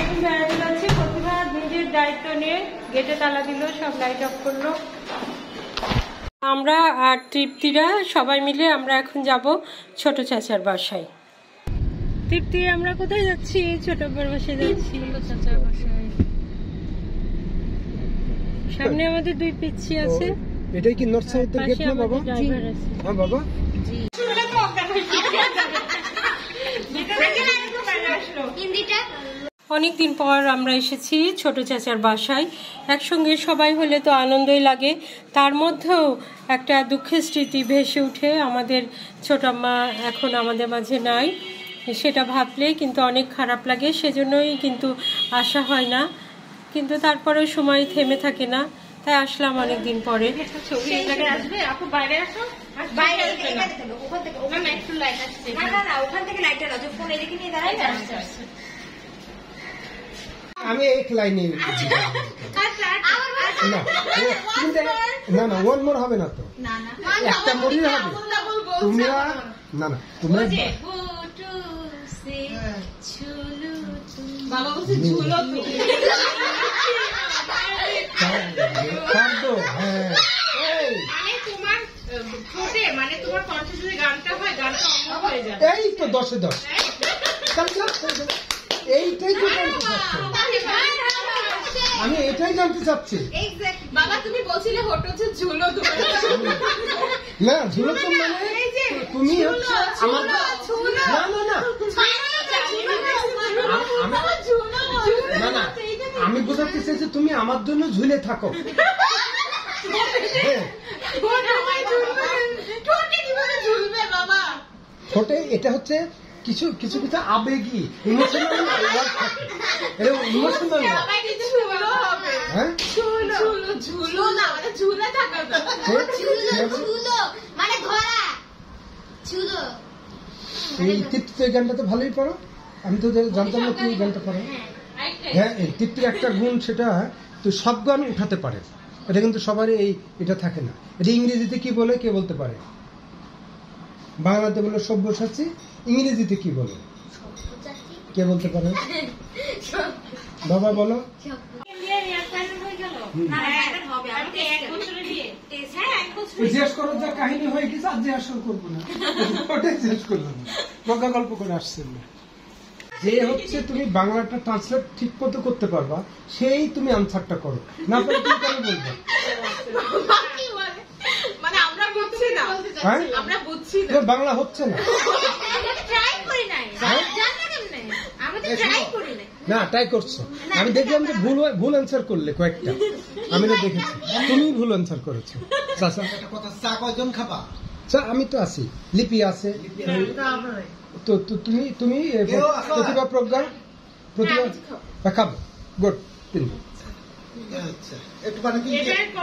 এখন বেড়াতে যাচ্ছি। প্রতিভা নিজের দায়িত্ব নিয়ে গেটে তালা দিল, সব লাইট অফ করলো। আমরা আর তৃপ্তিরা সবাই মিলে আমরা এখন যাব ছোট চাচার বাসায়। তৃপ্তি, আমরা কোথায় যাচ্ছি? ছোট আব্বার বাসায় যাচ্ছি। চাচার বাসায় সামনে আমাদের দুই পিচ্ছি আছে। এটাই কি নর্থ সাউথের গেট না বাবা? হ্যাঁ বাবা। অনেকদিন পর আমরা এসেছি ছোট চাচার বাসায়। একসঙ্গে সবাই হলে তো আনন্দই লাগে, তার মধ্যেও একটা দুঃখের স্মৃতি ভেসে উঠে। আমাদের ছোট আম্মা এখন আমাদের মাঝে নাই, সেটা ভাবলে কিন্তু অনেক খারাপ লাগে। সেজন্যই কিন্তু আসা হয় না, কিন্তু তারপরেও সময় থেমে থাকে না, তাই আসলাম অনেকদিন পরে। আমি এক লাইনে না না ওয়ান মোর হবে না তো, একটা মোরই হবে। তোমরা না না তোমরা এই তো 10-এ 10। এইটাই তো জানতে চাচ্ছি আমি, এটাই জানতে চাচ্ছি। বাবা তুমি বলছিলে হোট হচ্ছে ঝুলো, না ঝুলো তো মানে তুমি হচ্ছে আমার না না না না, আমি বোঝাতে চাইছি তুমি আমার জন্য ঝুলে থাকো। ঠোঁটে এটা হচ্ছে কিছু কিছু কিছু আবেগী ইমোশনাল ওয়ার্ড থাকে, এটা ইমোশনাল। হ্যাঁ ঝুলো না মানে ঝুলে থাকা, ঝুলো মানে ধরা ঝুলো। এই তৃপ্তি তো এই গানটা তো ভালোই পড়ো, আমি তো জানতাম না তুমি এই গানটা পড়ো। হ্যাঁ এই তৃপ্তির একটা গুণ, সেটা তো সব গান উঠাতে পারে, এটা কিন্তু সবারই এটা থাকে না। এটা ইংরেজিতে কি বলে কে বলতে পারে? বাংলাতে বলে সব্যসাচী, ইংরেজিতে কি বলে কে বলতে পারে? বাবা বলো। জিজ্ঞেস করো যা কাহিনী হয়ে গেছে, আর জিজ্ঞাসা করবো না, ওটাই জিজ্ঞেস করলাম। প্রজ্ঞা গল্প করে আসছেন না, যে হচ্ছে তুমি বাংলাটা ট্রান্সলেট ঠিক মতো করতে পারবা, সেই তুমি আনসারটা করো, না পারলে তুমি কেন বলবে? বাংলা হচ্ছে না, না ট্রাই করছো। আমি দেখলাম যে ভুল অ্যান্সার করলে কয়েকটা, আমি তো দেখেছি তুমি ভুল অ্যান্সার করেছো। চা কয়জন খাবা? চা আমি তো আছি, লিপি আছে তো, তুমি তুমি প্রতিভা প্রজ্ঞা প্রতিভা খাবো। গুড,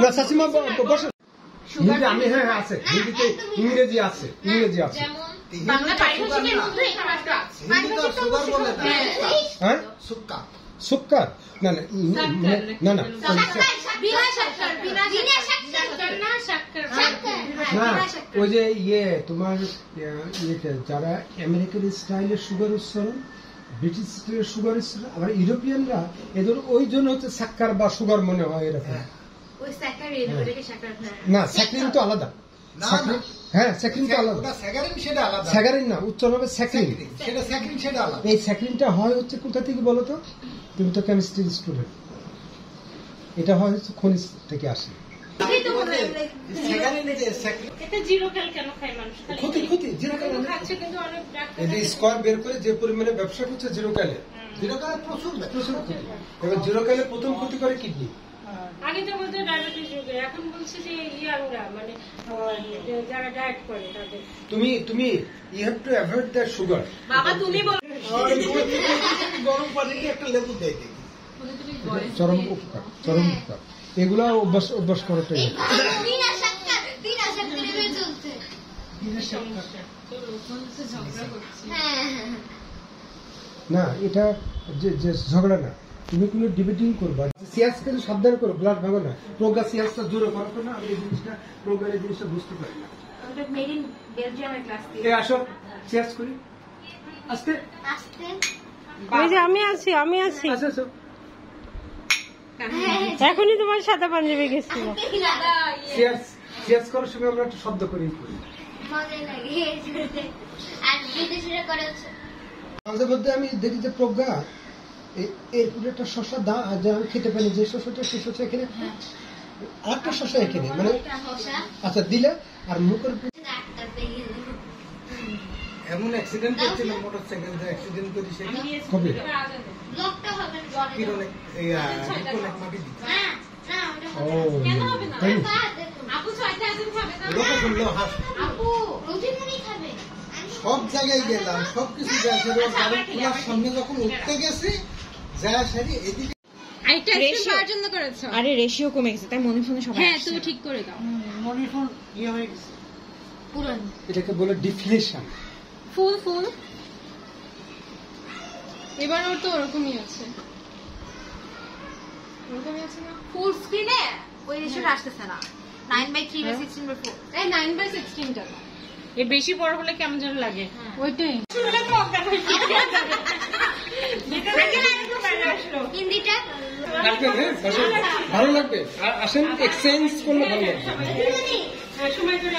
না শাসিমা বসে। হিন্দি আমি হ্যাঁ আছে, হিন্দিতে ইংরেজি আছে, ইংরেজি আছে। হ্যাঁ সুক্কার না না না না না, ওই যে তোমার যারা আমেরিকান স্টাইলের সুগার উচ্চারণ, ব্রিটিশ স্টাইলের সুগার উচ্চারণ, আবার ইউরোপিয়ানরা এদের ওই জন্য হচ্ছে সাক্কার বা সুগার মনে হয় এরকম। না স্যাক্রিন তো আলাদা, হ্যাঁ স্যাক্রিন তো আলাদা, স্যাগারিন না উচ্চারণ হবে স্যাক্রিন। এই স্যাক্রিনটা হয় হচ্ছে কোথা থেকে বলো তো? তুমি তো কেমিস্ট্রির স্টুডেন্ট, এটা হয় হচ্ছে খনিজ থেকে আসে। স্কোয়ার বের করে যে পরিমাণে ব্যবসা করছে জিরো কালে, প্রচুর এবার জিরো কালে প্রথম ক্ষতি করে কিডনি। আগে তো বলতো ডায়াবেটিস রোগে, এখন বলছে যে ইয়াংরা মানে যারা ডায়েট করে তাদের। তুমি you have to avoid that sugar. বাবা তুমি বল গরম পানি দিয়ে একটা লেবু দেই দেখি, চরম উপকার, চরম উপকার। এগুলা অভ্যাস করাটাই না, এটা যে ঝগড়া না, তুমি কোনো ডিবেটিং করবা। সিয়াস কিন্তু সাবধান করো, ব্লাড ভাঙো না। প্রজ্ঞা সিয়াসটা জোরে করো না, আমি এই জিনিসটা প্রজ্ঞার এই জিনিসটা বুঝতে পারি না। আসো সিয়াস করি আস্তে আস্তে। ওই যে আমি আছি আচ্ছা আচ্ছা এখনই তোমার সাদা পাঞ্জাবি গেছিল। সিয়াস করার সময় আমরা একটা শব্দ করি মজা লাগে আর বিদেশিরা করে হচ্ছে মাঝে মধ্যে আমি দেখি যে প্রজ্ঞা এরপরে একটা শশা যে আমি খেতে পারি যে শশাটা সেই শশা এখানে আরেকটা শশা এখানে মানে আচ্ছা দিলে আর মুখের এমন অ্যাক্সিডেন্ট করছিল মোটরসাইকেল যে অ্যাক্সিডেন্ট করি সেটা কবে লোকটা হবে কিরণে এই অনেক মাটি দিতে না ওটা ও কেন হবে না তাই? আপু 6টা আজম খাবে না লোকে শুনলো হাস আপু রুটিনই খাবে সব জায়গায় গেলাম সবকিছু যায় সেটা গাড়ি খোলার সামনে যখন উঠতে গেছি যায় সারি এদিকে আইটা কার জন্য করেছো আরে রেশিও কমে গেছে তাই মনে ফোনে সবাই হ্যাঁ তুমি ঠিক করে দাও মনির ফোন ইয়ে হয়ে গেছে পুরন এটাকে বলে ডিফ্লেশন ফুল এবার ওর তো ওরকমই আছে ওরকমই আছে না ফুল স্ক্রিনে ওই রেশিওটা আসতেছে না 9/3/16/4 এই 9/16 টা এ বেশি বড় হলে কেমন যেন লাগে। ওইটাই হিন্দিটা লাগবে হ্যাঁ ভালো লাগবে আর আসেন এক্সচেঞ্জ করলে ভালো লাগবে সময় করে